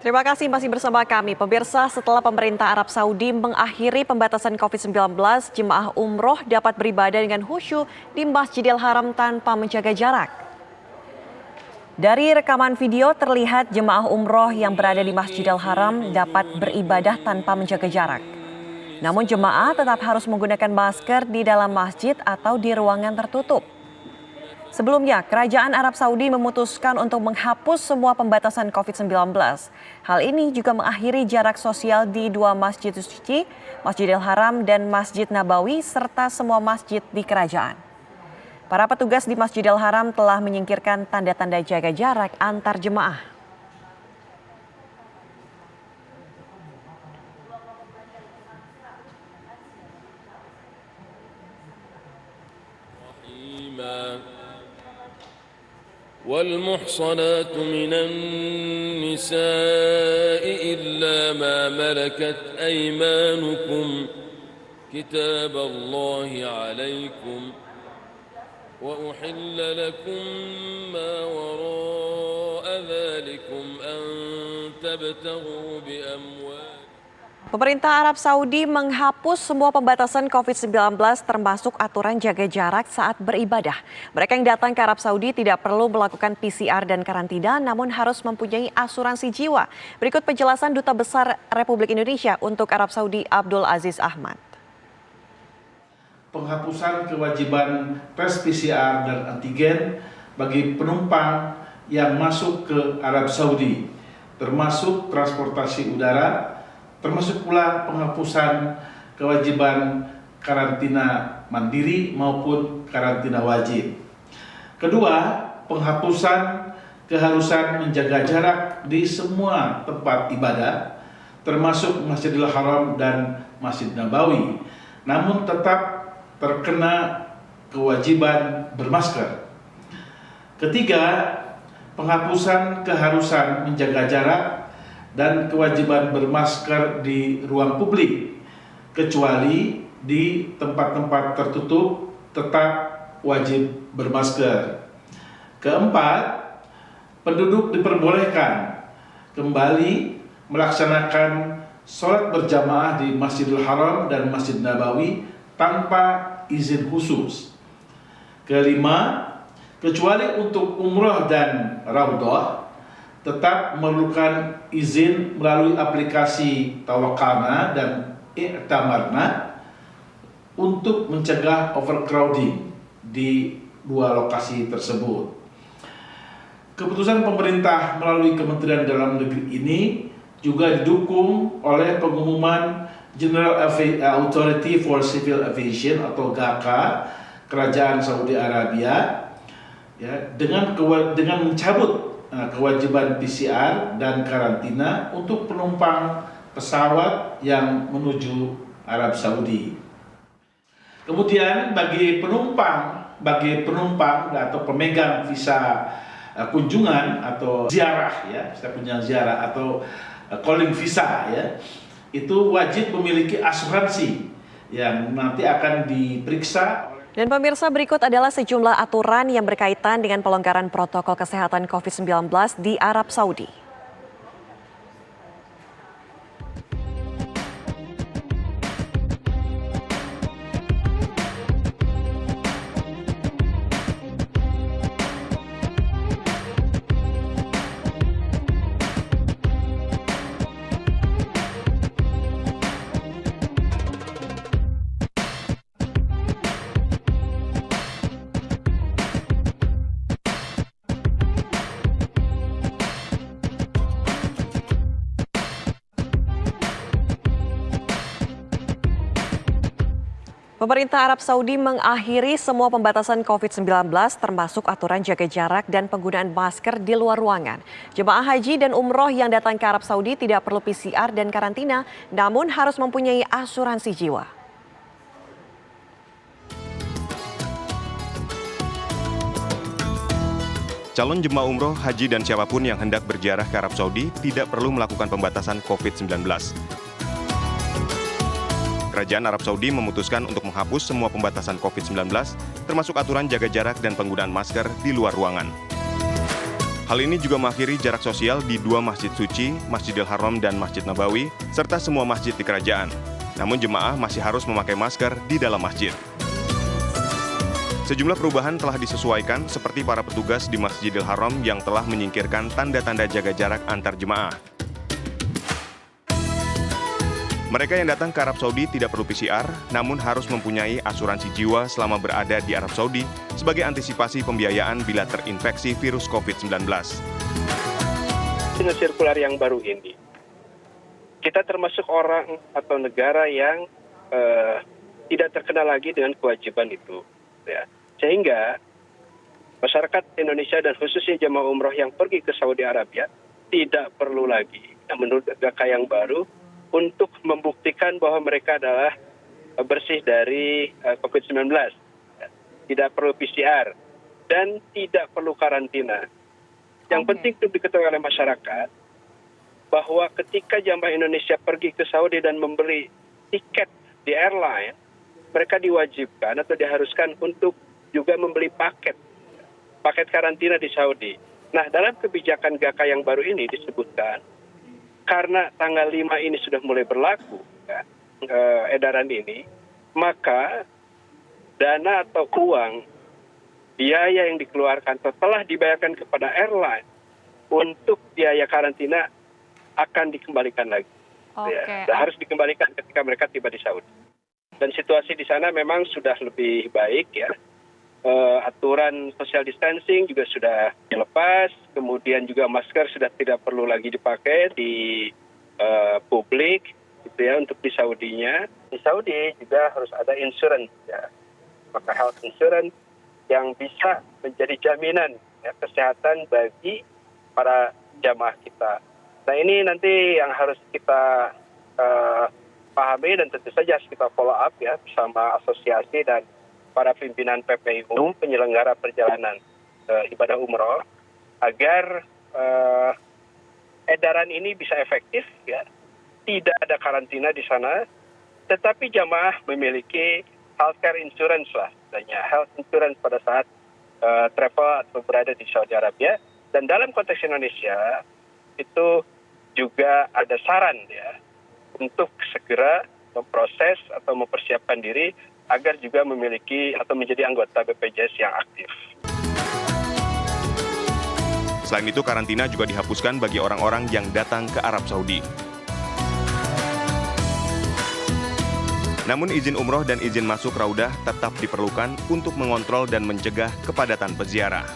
Terima kasih masih bersama kami. Pemirsa, setelah pemerintah Arab Saudi mengakhiri pembatasan COVID-19, jemaah umroh dapat beribadah dengan khusyuk di Masjidil Haram tanpa menjaga jarak. Dari rekaman video terlihat jemaah umroh yang berada di Masjidil Haram dapat beribadah tanpa menjaga jarak. Namun jemaah tetap harus menggunakan masker di dalam masjid atau di ruangan tertutup. Sebelumnya, Kerajaan Arab Saudi memutuskan untuk menghapus semua pembatasan COVID-19. Hal ini juga mengakhiri jarak sosial di dua masjid suci, Masjidil Haram dan Masjid Nabawi, serta semua masjid di kerajaan. Para petugas di Masjidil Haram telah menyingkirkan tanda-tanda jaga jarak antar jemaah. والمحصنات من النساء إلا ما ملكت أيمانكم كتاب الله عليكم وأحل لكم ما وراء ذلكم أن تبتغوا بأموالكم. Pemerintah Arab Saudi menghapus semua pembatasan COVID-19 termasuk aturan jaga jarak saat beribadah. Mereka yang datang ke Arab Saudi tidak perlu melakukan PCR dan karantina namun harus mempunyai asuransi jiwa. Berikut penjelasan Duta Besar Republik Indonesia untuk Arab Saudi Abdul Aziz Ahmad. Penghapusan kewajiban tes PCR dan antigen bagi penumpang yang masuk ke Arab Saudi, termasuk transportasi udara, termasuk pula penghapusan kewajiban karantina mandiri maupun karantina wajib. Kedua, penghapusan keharusan menjaga jarak di semua tempat ibadah, termasuk Masjidil Haram dan Masjid Nabawi, namun tetap terkena kewajiban bermasker. Ketiga, penghapusan keharusan menjaga jarak dan kewajiban bermasker di ruang publik, kecuali di tempat-tempat tertutup tetap wajib bermasker. Keempat, penduduk diperbolehkan kembali melaksanakan sholat berjamaah di Masjidil Haram dan Masjid Nabawi tanpa izin khusus. Kelima, kecuali untuk umrah dan raudhah, tetap memerlukan izin melalui aplikasi Tawakalna dan I'tamarna untuk mencegah overcrowding di dua lokasi tersebut. Keputusan pemerintah melalui Kementerian Dalam Negeri ini juga didukung oleh pengumuman General Authority for Civil Aviation atau GACA Kerajaan Saudi Arabia, ya, dengan mencabut kewajiban PCR dan karantina untuk penumpang pesawat yang menuju Arab Saudi. Kemudian bagi penumpang atau pemegang visa kunjungan atau ziarah, ya, visa kunjungan ziarah atau calling visa, ya, itu wajib memiliki asuransi yang nanti akan diperiksa. Dan pemirsa, berikut adalah sejumlah aturan yang berkaitan dengan pelonggaran protokol kesehatan COVID-19 di Arab Saudi. Pemerintah Arab Saudi mengakhiri semua pembatasan COVID-19 termasuk aturan jaga jarak dan penggunaan masker di luar ruangan. Jemaah haji dan umroh yang datang ke Arab Saudi tidak perlu PCR dan karantina, namun harus mempunyai asuransi jiwa. Calon jemaah umroh, haji dan siapapun yang hendak berziarah ke Arab Saudi tidak perlu melakukan pembatasan COVID-19. Kerajaan Arab Saudi memutuskan untuk menghapus semua pembatasan COVID-19, termasuk aturan jaga jarak dan penggunaan masker di luar ruangan. Hal ini juga mengakhiri jarak sosial di 2 masjid suci, Masjidil Haram dan Masjid Nabawi, serta semua masjid di kerajaan. Namun jemaah masih harus memakai masker di dalam masjid. Sejumlah perubahan telah disesuaikan seperti para petugas di Masjidil Haram yang telah menyingkirkan tanda-tanda jaga jarak antar jemaah. Mereka yang datang ke Arab Saudi tidak perlu PCR, namun harus mempunyai asuransi jiwa selama berada di Arab Saudi sebagai antisipasi pembiayaan bila terinfeksi virus COVID-19. Dengan sirkular yang baru ini, kita termasuk orang atau negara yang tidak terkena lagi dengan kewajiban itu. Ya. Sehingga masyarakat Indonesia dan khususnya jemaah umroh yang pergi ke Saudi Arabia tidak perlu lagi, menurut GAKA yang baru, untuk membuktikan bahwa mereka adalah bersih dari COVID-19. Tidak perlu PCR dan tidak perlu karantina. Yang penting itu diketahui oleh masyarakat bahwa ketika jamaah Indonesia pergi ke Saudi dan membeli tiket di airline, mereka diwajibkan atau diharuskan untuk juga membeli paket karantina di Saudi. Nah, dalam kebijakan GAKA yang baru ini disebutkan, karena tanggal 5 ini sudah mulai berlaku edaran ini, maka dana atau uang biaya yang dikeluarkan setelah dibayarkan kepada airline untuk biaya karantina akan dikembalikan lagi. Okay. Harus dikembalikan ketika mereka tiba di Saudi. Dan situasi di sana memang sudah lebih baik ya. Aturan social distancing juga sudah dilepas, kemudian juga masker sudah tidak perlu lagi dipakai di publik, gitu ya, untuk di Saudinya. Di Saudi juga harus ada insurance, ya, maka health insurance yang bisa menjadi jaminan ya, kesehatan bagi para jamaah kita. Nah ini nanti yang harus kita pahami dan tentu saja harus kita follow up ya bersama asosiasi dan para pimpinan PPIU, penyelenggara perjalanan ibadah umroh, agar edaran ini bisa efektif, ya, tidak ada karantina di sana, tetapi jamaah memiliki healthcare insurance lah, health insurance pada saat travel atau berada di Saudi Arabia. Dan dalam konteks Indonesia itu juga ada saran ya untuk segera memproses atau mempersiapkan diri agar juga memiliki atau menjadi anggota BPJS yang aktif. Selain itu, karantina juga dihapuskan bagi orang-orang yang datang ke Arab Saudi. Namun izin umroh dan izin masuk Raudah tetap diperlukan untuk mengontrol dan mencegah kepadatan peziarah.